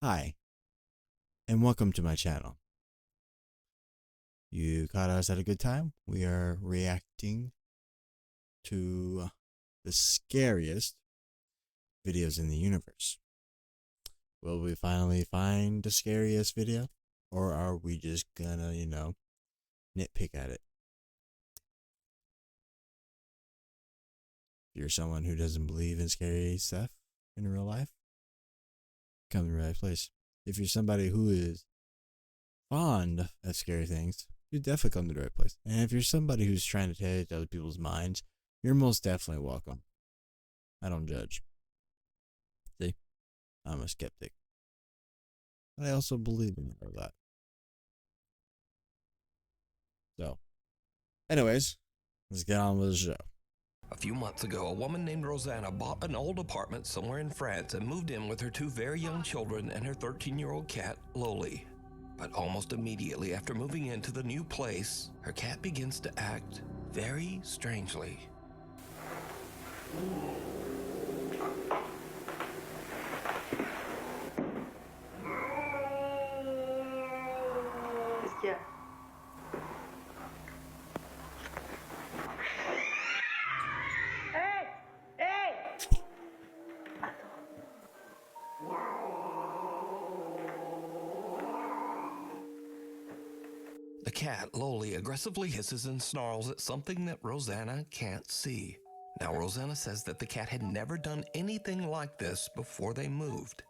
Hi, and welcome to my channel. You caught us at a good time. We are reacting to the scariest videos in the universe. Will we finally find the scariest video? Or are we just gonna, nitpick at it? If you're someone who doesn't believe in scary stuff in real life, come to the right place. If you're somebody who is fond of scary things, you definitely come to the right place. And if you're somebody who's trying to take other people's minds, you're most definitely welcome. I don't judge. See, I'm a skeptic. But I also believe in all that. So, anyways, let's get on with the show. A few months ago, a woman named Rosanna bought an old apartment somewhere in France and moved in with her two very young children and her 13-year-old cat, Loli. But almost immediately after moving into the new place, her cat begins to act very strangely. Qu'est-ce qu'il y a? Hey! Hey! The cat, Loli, aggressively hisses and snarls at something that Rosanna can't see. Now, Rosanna says that the cat had never done anything like this before they moved.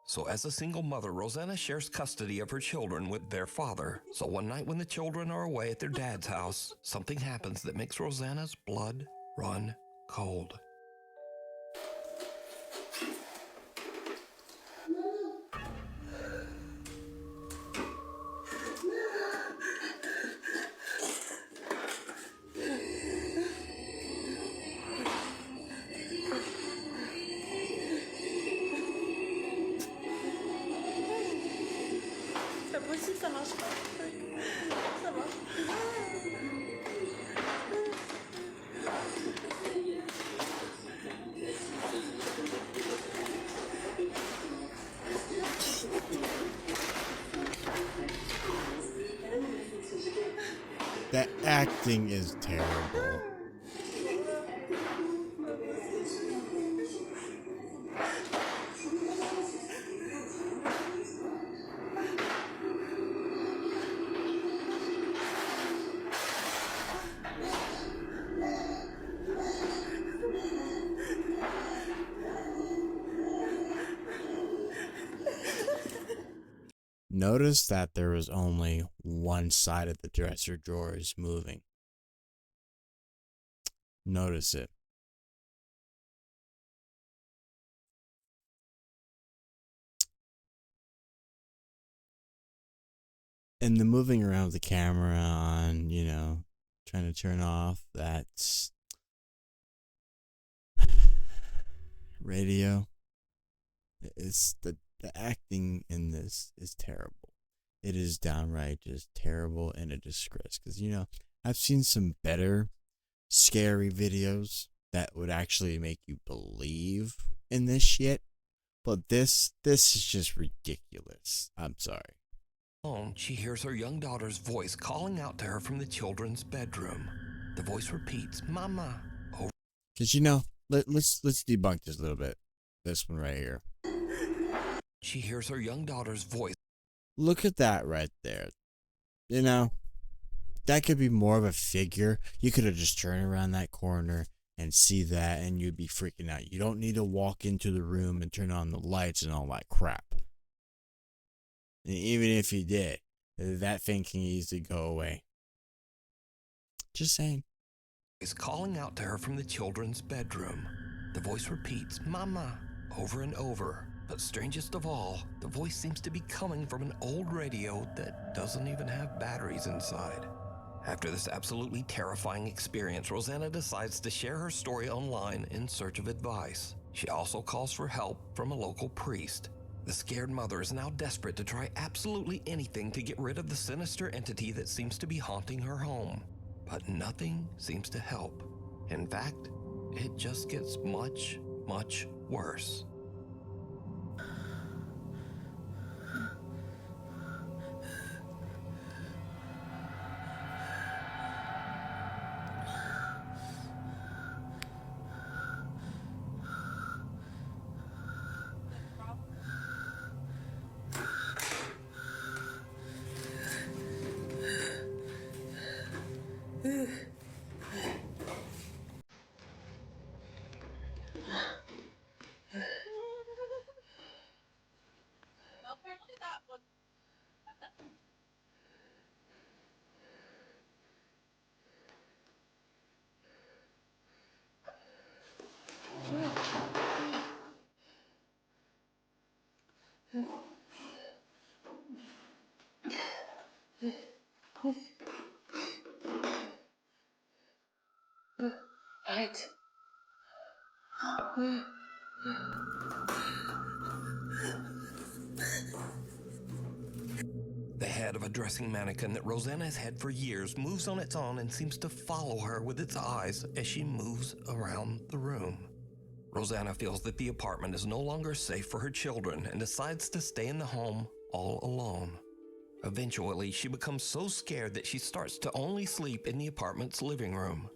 So as a single mother, Rosanna shares custody of her children with their father. So one night when the children are away at their dad's house, something happens that makes Rosanna's blood run cold. C'est pas possible, ça marche pas. Ça marche. The acting is terrible. Notice that there was only one side of the dresser drawers moving. Notice it. And the moving around with the camera on, trying to turn off that radio. It's the acting in this is terrible. It is downright just terrible and a disgrace. Because, I've seen some better scary videos that would actually make you believe in this shit. But this is just ridiculous. I'm sorry. She hears her young daughter's voice calling out to her from the children's bedroom. The voice repeats, "Mama." Because, let's debunk this a little bit. This one right here. She hears her young daughter's voice. Look at that right there. That could be more of a figure. You could have just turned around that corner and see that and you'd be freaking out. You don't need to walk into the room and turn on the lights and all that crap. And even if you did, that thing can easily go away. Just saying. Is calling out to her from the children's bedroom. The voice repeats, "Mama," over and over. But strangest of all, the voice seems to be coming from an old radio that doesn't even have batteries inside. After this absolutely terrifying experience, Rosanna decides to share her story online in search of advice. She also calls for help from a local priest. The scared mother is now desperate to try absolutely anything to get rid of the sinister entity that seems to be haunting her home. But nothing seems to help. In fact, it just gets much, much worse. Right. The head of a dressing mannequin that Rosanna has had for years moves on its own and seems to follow her with its eyes as she moves around the room. Rosanna feels that the apartment is no longer safe for her children and decides to stay in the home all alone. Eventually, she becomes so scared that she starts to only sleep in the apartment's living room.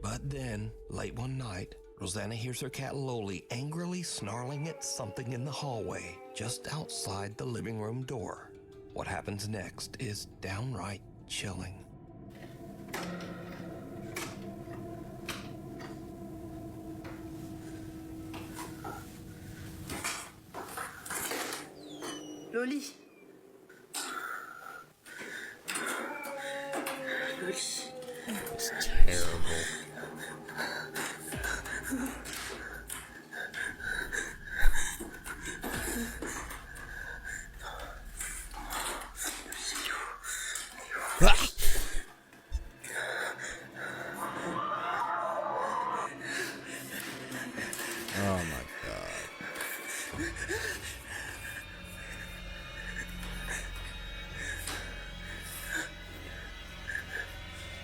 But then, late one night, Rosanna hears her cat Loli angrily snarling at something in the hallway just outside the living room door. What happens next is downright chilling. Loli. Loli. It's terrible. Oh my god.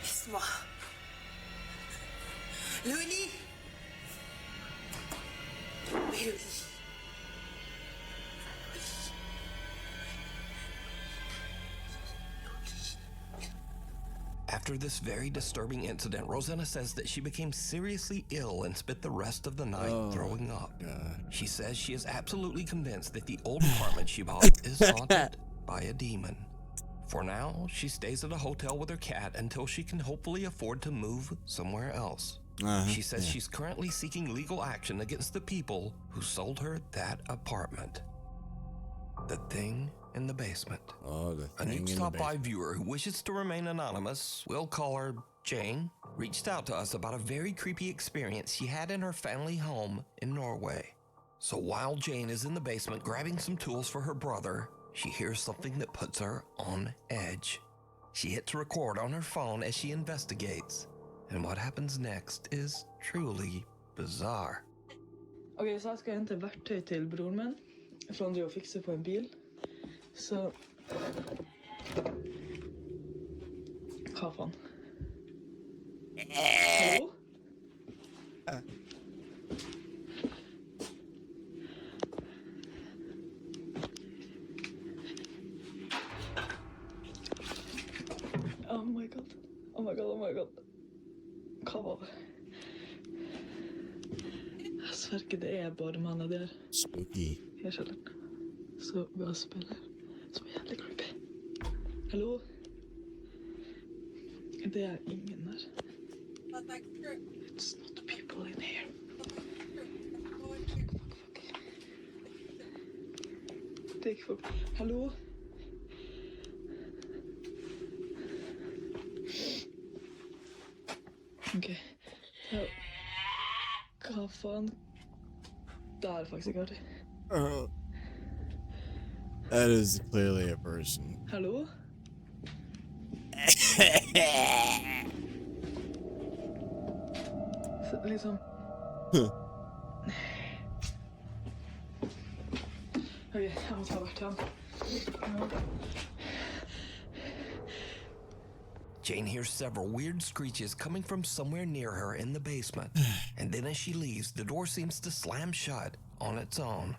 اسمع. لولي. لولي. After this very disturbing incident, Rosanna says that she became seriously ill and spent the rest of the night throwing up. God. She says she is absolutely convinced that the old apartment she bought is haunted by a demon. For now, she stays at a hotel with her cat until she can hopefully afford to move somewhere else. She says she's currently seeking legal action against the people who sold her that apartment. The thing in the basement. Oh, the A thing new in the Stop By basement. viewer who wishes to remain anonymous, we'll call her Jane, reached out to us about a very creepy experience she had in her family home in Norway. So while Jane is in the basement grabbing some tools for her brother, she hears something that puts her on edge. She hits record on her phone as she investigates, and what happens next is truly bizarre. Okej, så här ska jag hämta verktyg till bror min från det jag fixar på en bil. Så... Vad fan? Hallå? Oh my god. Oh my god, oh my god. Hva var det? Jeg sverger det er bare mannen der. Spooky. Jeg skjønner. Så vi spiller. Som er jævlig creepy. Hallo? Det er ingen der. It's not people in here. Fuck. Det er ikke folk. Hallo? Ok. Ja. Hva faen? Det er faktisk ikke artig. That is clearly a person. Hallo? Så, liksom... Ok, jeg må ta verktøyene. Jane hears several weird screeches coming from somewhere near her in the basement. And then as she leaves, the door seems to slam shut on its own.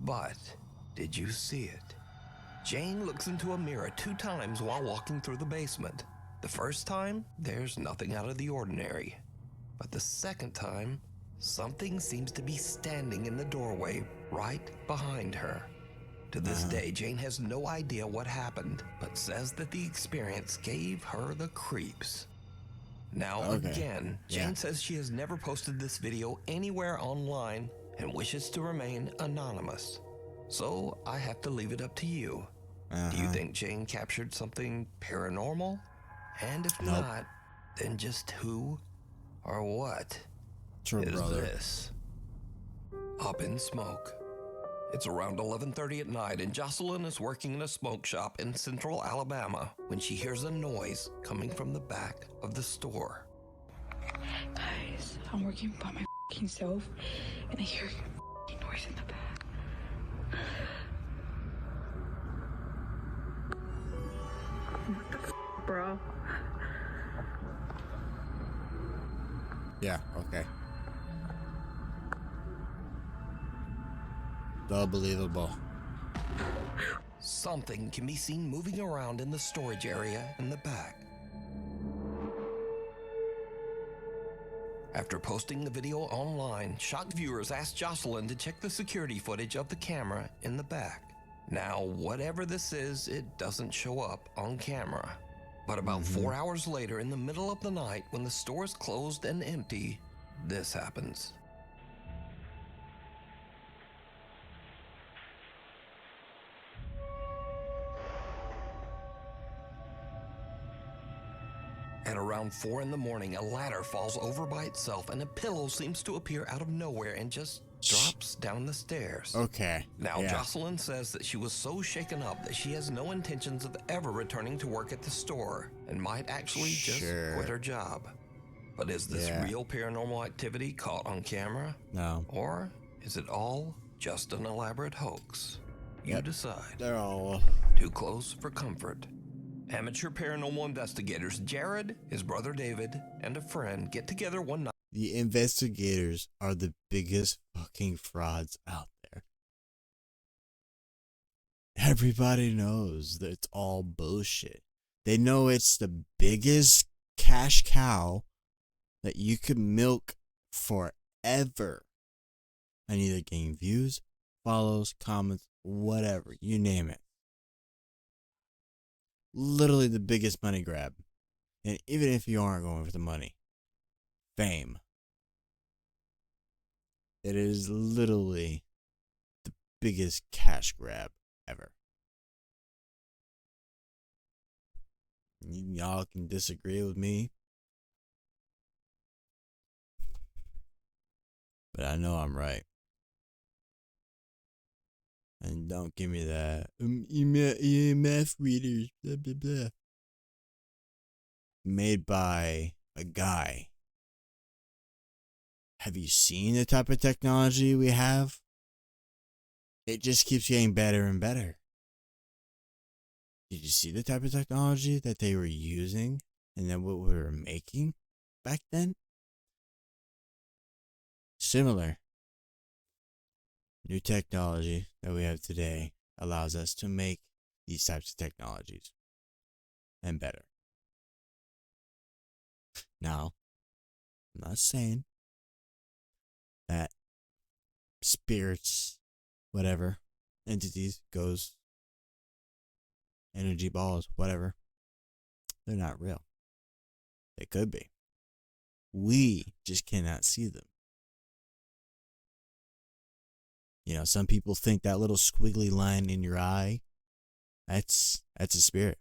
But did you see it? Jane looks into a mirror 2 times while walking through the basement. The first time, there's nothing out of the ordinary. But the second time, something seems to be standing in the doorway right behind her. To this day, Jane has no idea what happened, but says that the experience gave her the creeps. Now, again, Jane says she has never posted this video anywhere online and wishes to remain anonymous. So I have to leave it up to you. Do you think Jane captured something paranormal? And if Nope. not, then just who or what It's her is brother. this? Up in smoke. It's around 11:30 at night, and Jocelyn is working in a smoke shop in central Alabama when she hears a noise coming from the back of the store. Guys, I'm working by my f***ing self, and I hear a noise in the back. What the f***, bro? Yeah, okay. Unbelievable. Something can be seen moving around in the storage area in the back. After posting the video online, shocked viewers asked Jocelyn to check the security footage of the camera in the back. Now, whatever this is, it doesn't show up on camera. But about 4 hours later, in the middle of the night, when the store is closed and empty, this happens. At around 4 in the morning, a ladder falls over by itself and a pillow seems to appear out of nowhere and just drops down the stairs. Okay. Now, yeah. Jocelyn says that she was so shaken up that she has no intentions of ever returning to work at the store and might actually just quit her job. But is this real paranormal activity caught on camera? No. Or is it all just an elaborate hoax? You decide. They're all Too close for comfort. Amateur paranormal investigators Jared, his brother David, and a friend get together one night. The investigators are the biggest fucking frauds out there. Everybody knows that it's all bullshit. They know it's the biggest cash cow that you could milk forever. And either gain views, follows, comments, whatever, you name it. Literally the biggest money grab. And even if you aren't going for the money, fame. It is literally the biggest cash grab ever. Y'all can disagree with me, but I know I'm right. And don't give me that EMF readers, blah, blah, blah. Made by a guy. Have you seen the type of technology we have? It just keeps getting better and better. Did you see the type of technology that they were using and then what we were making back then? Similar. New technology that we have today allows us to make these types of technologies and better. Now, I'm not saying that spirits, whatever, entities, ghosts, energy balls, whatever, they're not real. They could be. We just cannot see them. You know, some people think that little squiggly line in your eye, that's a spirit.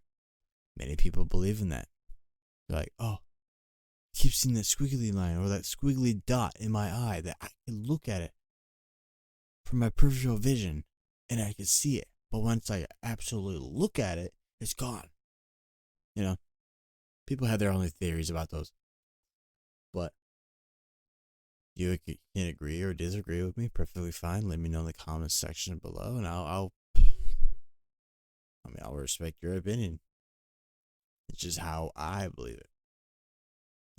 Many people believe in that. They're like, oh, I keep seeing that squiggly line or that squiggly dot in my eye that I can look at it from my peripheral vision and I can see it. But once I absolutely look at it, it's gone. You know, people have their own theories about those. But you can agree or disagree with me, perfectly fine. Let me know in the comments section below, and I'll respect your opinion. It's just how I believe it.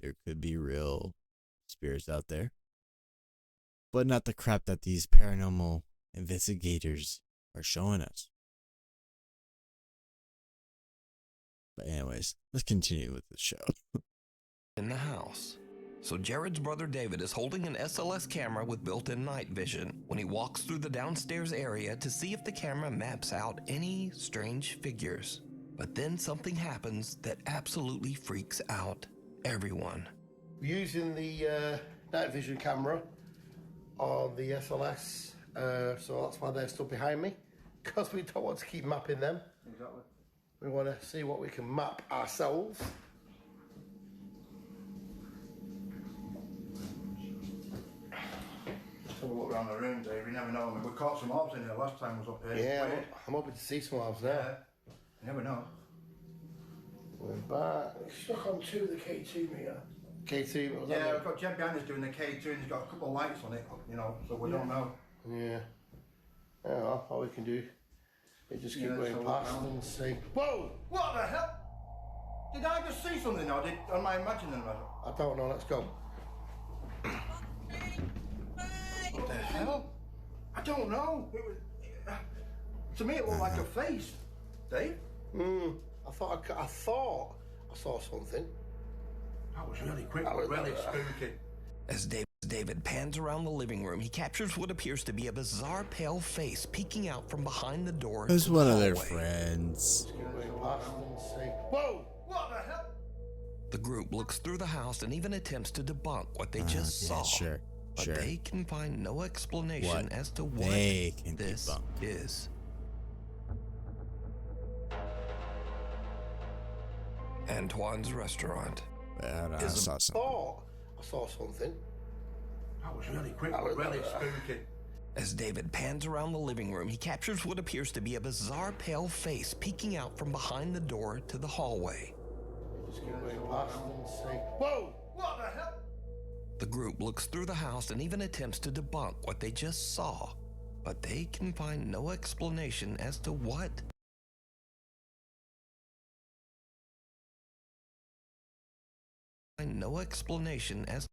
There could be real spirits out there, but not the crap that these paranormal investigators are showing us. But anyways, let's continue with the show. In the house. So Jared's brother David is holding an SLS camera with built-in night vision when he walks through the downstairs area to see if the camera maps out any strange figures. But then something happens that absolutely freaks out everyone. Using the night vision camera on the SLS So that's why they're stood behind me, because we don't want to keep mapping them. Exactly. We want to see what we can map ourselves. Just have a look around the room, Dave. You never know. We caught some orbs in here last time I was up here. Yeah, I'm hoping to see some ours now. Yeah. You never know. We're back. Stuck on 2 of the K2 meter. K2, what was Yeah, that? we've got Jeb behind us doing the K2 and he's got a couple of lights on it, you know, so we don't know. Yeah. Yeah, well, all we can do is just keep Yeah, going so past look round. and see. Whoa! What the hell? Did I just see something or am I imagining that? I don't know, let's go. What the hell? I don't know. It was, to me it looked like a face. Dave? I thought I saw something. That was really quick, That was- really spooky. As David pans around the living room, he captures what appears to be a bizarre pale face peeking out from behind the door. It was to the one of their hallway. friends. Keep going past and see. Whoa! What the hell? The group looks through the house and even attempts to debunk what they just Yeah, saw. sure. But Sure. they can find no explanation What as to what they can this debunk. is. Antoine's restaurant. I Is a- saw something. I saw something. That was really quick, That was- really spooky. As David pans around the living room, he captures what appears to be a bizarre pale face peeking out from behind the door to the hallway. Just keep going past and see. Whoa! What the hell? The group looks through the house and even attempts to debunk what they just saw, but they can find no explanation as to what no explanation as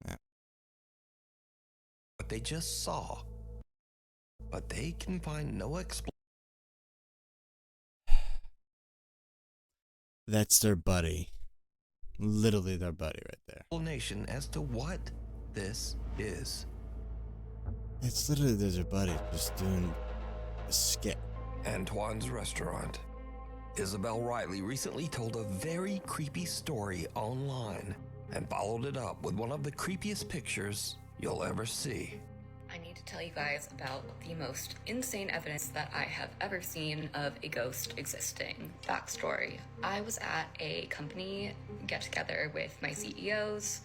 Yeah. what they just saw, but they can find no That's their buddy. Literally their buddy right there. explanation as to what this is. It's literally their buddy just doing a skit. Antoine's restaurant. Isabel Riley recently told a very creepy story online and followed it up with one of the creepiest pictures you'll ever see. I need to tell you guys about the most insane evidence that I have ever seen of a ghost existing. Backstory. I was at a company get-together with my CEOs,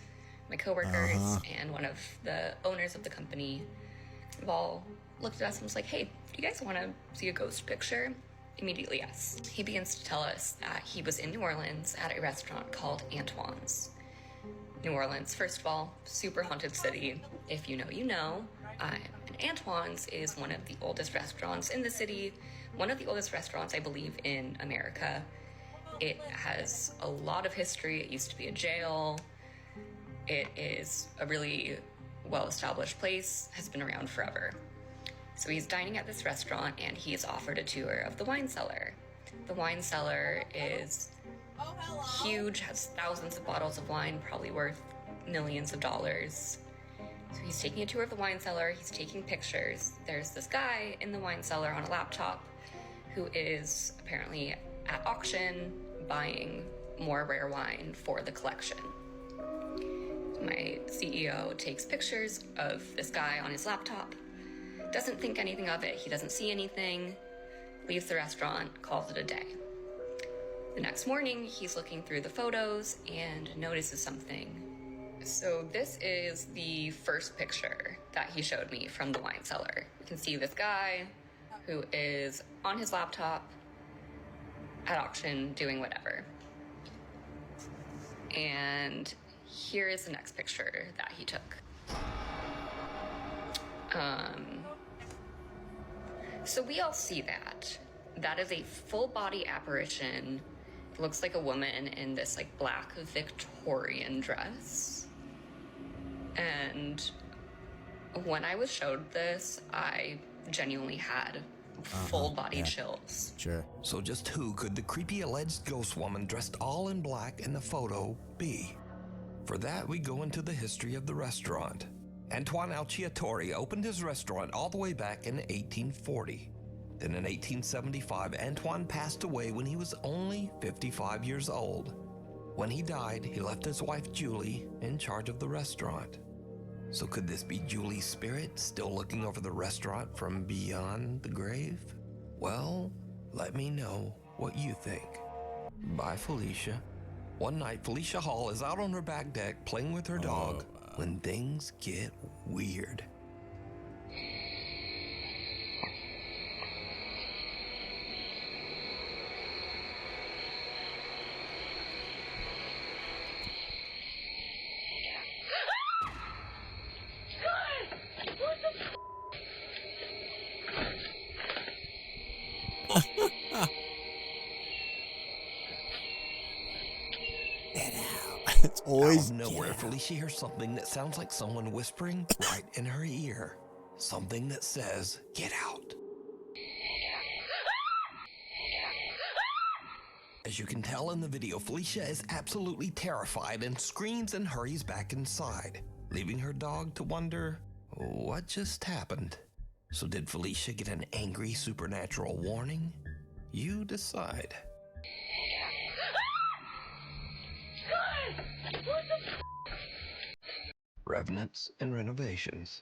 my coworkers, and one of the owners of the company. They've all looked at us and was like, hey, do you guys want to see a ghost picture? Immediately, yes. He begins to tell us that he was in New Orleans at a restaurant called Antoine's. New Orleans, first of all, super haunted city. If you know, you know. And Antoine's is one of the oldest restaurants in the city, one of the oldest restaurants, I believe, in America. It has a lot of history. It used to be a jail. It is a really well-established place, has been around forever. So he's dining at this restaurant and he is offered a tour of the wine cellar. The wine cellar is huge, has thousands of bottles of wine, probably worth millions of dollars. So he's taking a tour of the wine cellar, he's taking pictures. There's this guy in the wine cellar on a laptop who is apparently at auction buying more rare wine for the collection. My CEO takes pictures of this guy on his laptop, doesn't think anything of it, he doesn't see anything, leaves the restaurant, calls it a day. The next morning, he's looking through the photos and notices something. So this is the first picture that he showed me from the wine cellar. You can see this guy who is on his laptop at auction doing whatever. And here is the next picture that he took. So we all see that. That is a full body apparition. It looks like a woman in this like black Victorian dress. And when I was showed this, I genuinely had full body chills. Sure. So just who could the creepy alleged ghost woman dressed all in black in the photo be? For that, we go into the history of the restaurant. Antoine Alciatore opened his restaurant all the way back in 1840. Then in 1875, Antoine passed away when he was only 55 years old. When he died, he left his wife Julie in charge of the restaurant. So could this be Julie's spirit still looking over the restaurant from beyond the grave? Well, let me know what you think. Bye, Felicia. One night, Felicia Hall is out on her back deck playing with her dog when things get weird. It's always out of nowhere, Felicia hears something that sounds like someone whispering right in her ear. Something that says, "Get out." As you can tell in the video, Felicia is absolutely terrified and screams and hurries back inside, leaving her dog to wonder what just happened. So did Felicia get an angry supernatural warning? You decide. Revenants and renovations.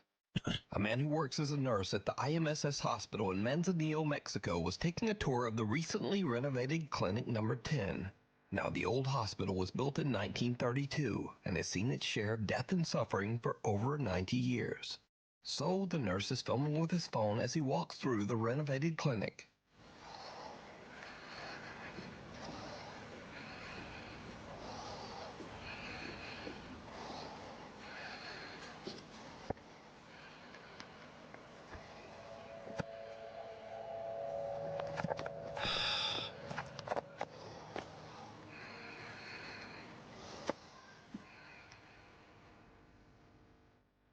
A man who works as a nurse at the IMSS hospital in Manzanillo, Mexico, was taking a tour of the recently renovated Clinic Number 10. Now, the old hospital was built in 1932 and has seen its share of death and suffering for over 90 years. So, the nurse is filming with his phone as he walks through the renovated clinic.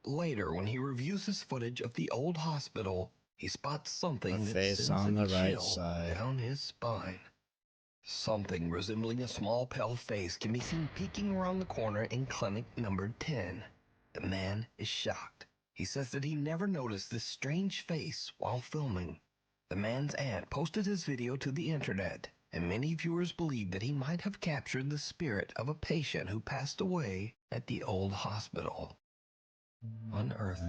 Later, when he reviews his footage of the old hospital, he spots something A that face sends on a the right chill side. down his spine. Something resembling a small pale face can be seen peeking around the corner in Clinic Number 10. The man is shocked. He says that he never noticed this strange face while filming. The man's aunt posted his video to the internet, and many viewers believe that he might have captured the spirit of a patient who passed away at the old hospital. On Earth.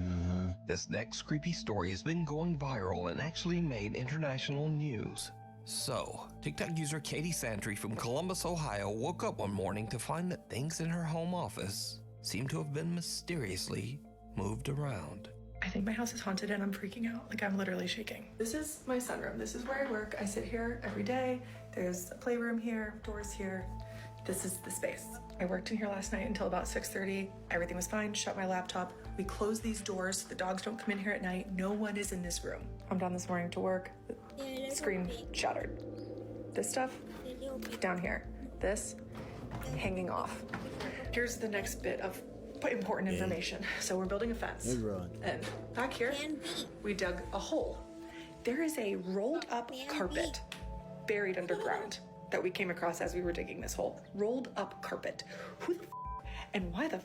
This next creepy story has been going viral and actually made international news. So, TikTok user Katie Santry from Columbus, Ohio woke up one morning to find that things in her home office seem to have been mysteriously moved around. I think my house is haunted and I'm freaking out. Like, I'm literally shaking. This is my sunroom. This is where I work. I sit here every day. There's a playroom here, doors here. This is the space. I worked in here last night until about 6:30. Everything was fine, shut my laptop. We closed these doors so the dogs don't come in here at night. No one is in this room. I'm down this morning to work. The screen shattered. This stuff, down here. This, hanging off. Here's the next bit of important information. So we're building a fence. And back here, we dug a hole. There is a rolled up carpet buried underground that we came across as we were digging this hole. Rolled up carpet. Who the and why the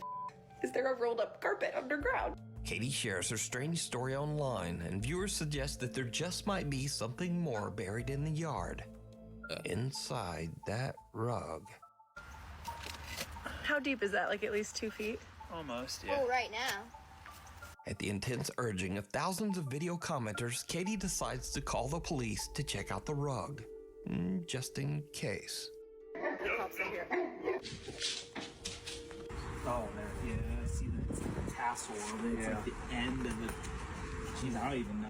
is there a rolled up carpet underground? Katie shares her strange story online, and viewers suggest that there just might be something more buried in the yard. Inside that rug. How deep is that? Like at least 2 feet? Almost, yeah. Oh, right now. At the intense urging of thousands of video commenters, Katie decides to call the police to check out the rug. Just in case. Oh, there. Yeah, I see that. It's like the tassel of it. It's like the end of it. Jeez, I don't even know.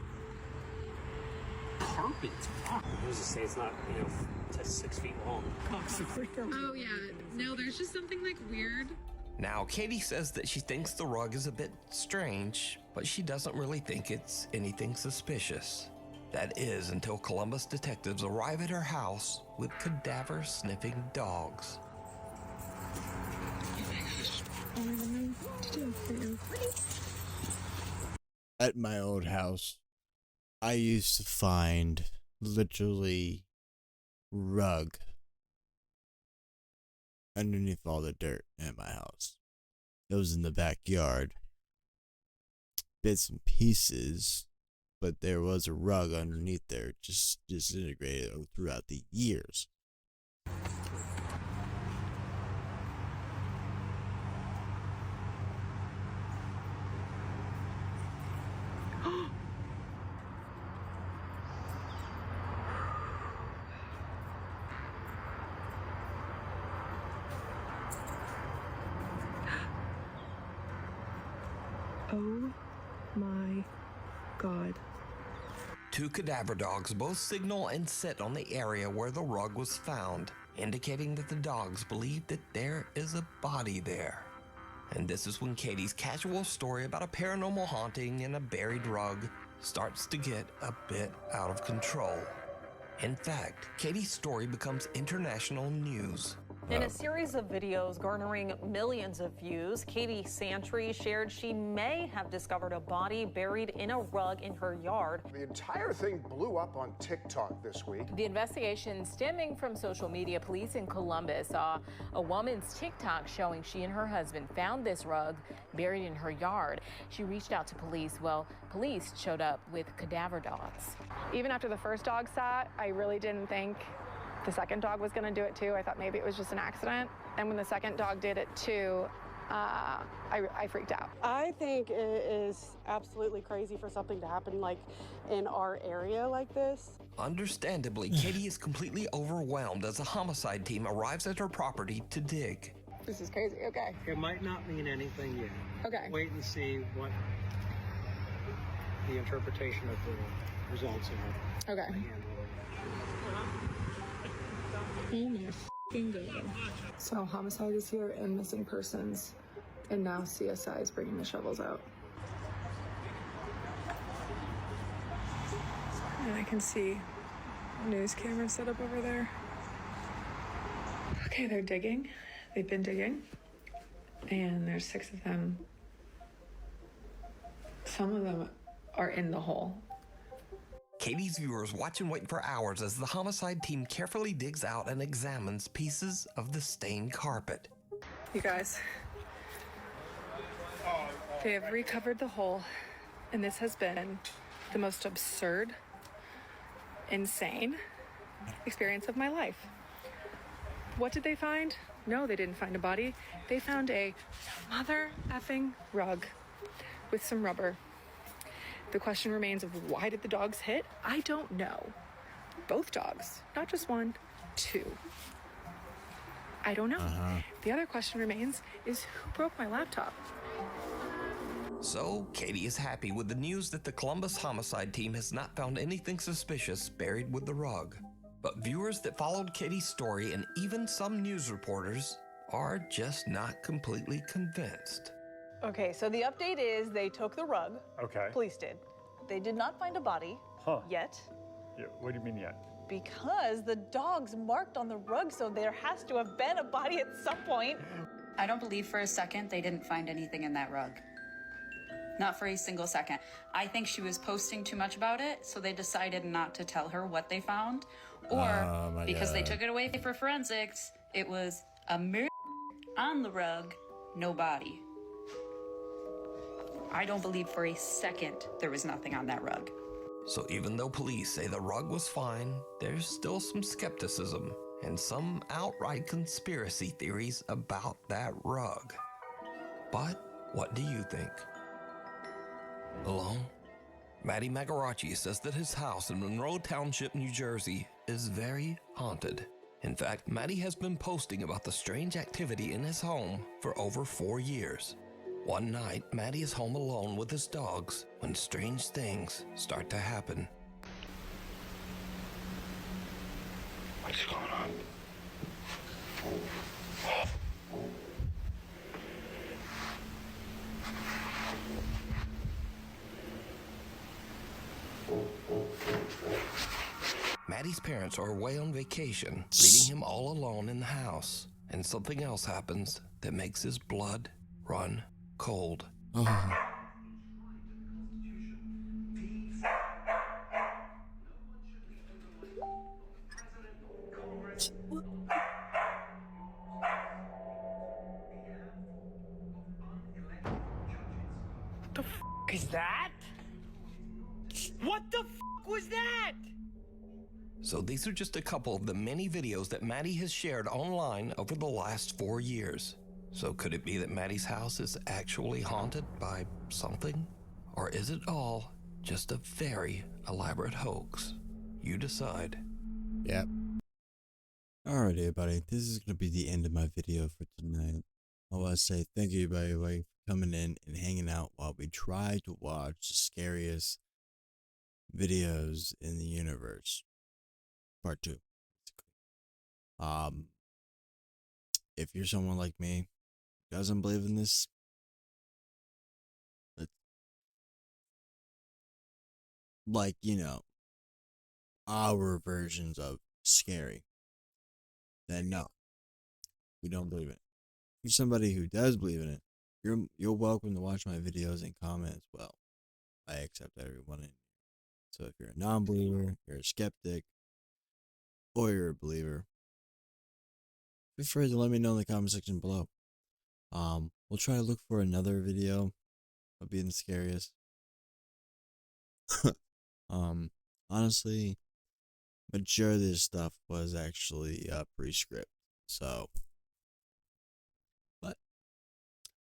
Carpet. Wow. I was just saying it's not, 6 feet long. Oh, yeah. No, there's just something like weird. Now, Katie says that she thinks the rug is a bit strange, but she doesn't really think it's anything suspicious. That is until Columbus detectives arrive at her house with cadaver-sniffing dogs. At my old house, I used to find literally rug underneath all the dirt in my house. It was in the backyard. Bits and pieces, but there was a rug underneath there, just disintegrated throughout the years. Oh my God. Two cadaver dogs both signal and sit on the area where the rug was found, indicating that the dogs believe that there is a body there. And this is when Katie's casual story about a paranormal haunting and a buried rug starts to get a bit out of control. In fact, Katie's story becomes international news. In a series of videos garnering millions of views, Katie Santry shared she may have discovered a body buried in a rug in her yard. The entire thing blew up on TikTok this week. The investigation stemming from social media. Police in Columbus saw a woman's TikTok showing she and her husband found this rug buried in her yard. She reached out to police. Well, police showed up with cadaver dogs. Even after the first dog sat, I really didn't think the second dog was going to do it too. I thought maybe it was just an accident. And when the second dog did it too, I freaked out. I think it is absolutely crazy for something to happen like in our area like this. Understandably, Katie is completely overwhelmed as a homicide team arrives at her property to dig. This is crazy. Okay. It might not mean anything yet. Okay. Wait and see what the interpretation of the results are. Okay. Oh my f***ing God. So homicide is here and missing persons, and now CSI is bringing the shovels out. And I can see news cameras set up over there. Okay, they're digging. They've been digging, and there's 6 of them. Some of them are in the hole. Katie's viewers watch and wait for hours as the homicide team carefully digs out and examines pieces of the stained carpet. You guys, they have recovered the hole, and this has been the most absurd, insane experience of my life. What did they find? No, they didn't find a body. They found a mother effing rug with some rubber. The question remains of why did the dogs hit? I don't know. Both dogs, not just one, 2. I don't know. The other question remains is who broke my laptop? So, Katie is happy with the news that the Columbus homicide team has not found anything suspicious buried with the rug. But viewers that followed Katie's story and even some news reporters are just not completely convinced. Okay, so the update is they took the rug. Okay. Police did. They did not find a body yet. Yeah, what do you mean yet? Because the dogs marked on the rug, so there has to have been a body at some point. I don't believe for a second they didn't find anything in that rug. Not for a single second. I think she was posting too much about it, so they decided not to tell her what they found. Or because they took it away for forensics, it was a mirror on the rug, no body. I don't believe for a second there was nothing on that rug. So even though police say the rug was fine, there's still some skepticism and some outright conspiracy theories about that rug. But what do you think? Alone? Matty Magarachi says that his house in Monroe Township, New Jersey is very haunted. In fact, Matty has been posting about the strange activity in his home for over 4 years. One night, Matty is home alone with his dogs when strange things start to happen. What's going on? Matty's parents are away on vacation, leaving him all alone in the house. And something else happens that makes his blood run cold. The f is that? What the f was that? So these are just a couple of the many videos that Matty has shared online over the last 4 years. So could it be that Matty's house is actually haunted by something? Or is it all just a very elaborate hoax? You decide. Yep. Alright everybody, this is going to be the end of my video for tonight. I want to say thank you everybody coming in and hanging out while we try to watch the scariest videos in the universe. Part 2. If you're someone like me who doesn't believe in this, like, you know, our versions of scary, then no, we don't believe in it. If you're somebody who does believe in it, you're welcome to watch my videos and comment as well. I accept everyone in. So if you're a non-believer, you're a skeptic, or you're a believer, feel free to let me know in the comment section below. We'll try to look for another video of being the scariest. Honestly, majority of this stuff was actually pre-script. So, but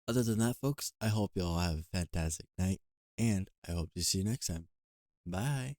other than that, folks, I hope you all have a fantastic night, and I hope to see you next time. Bye.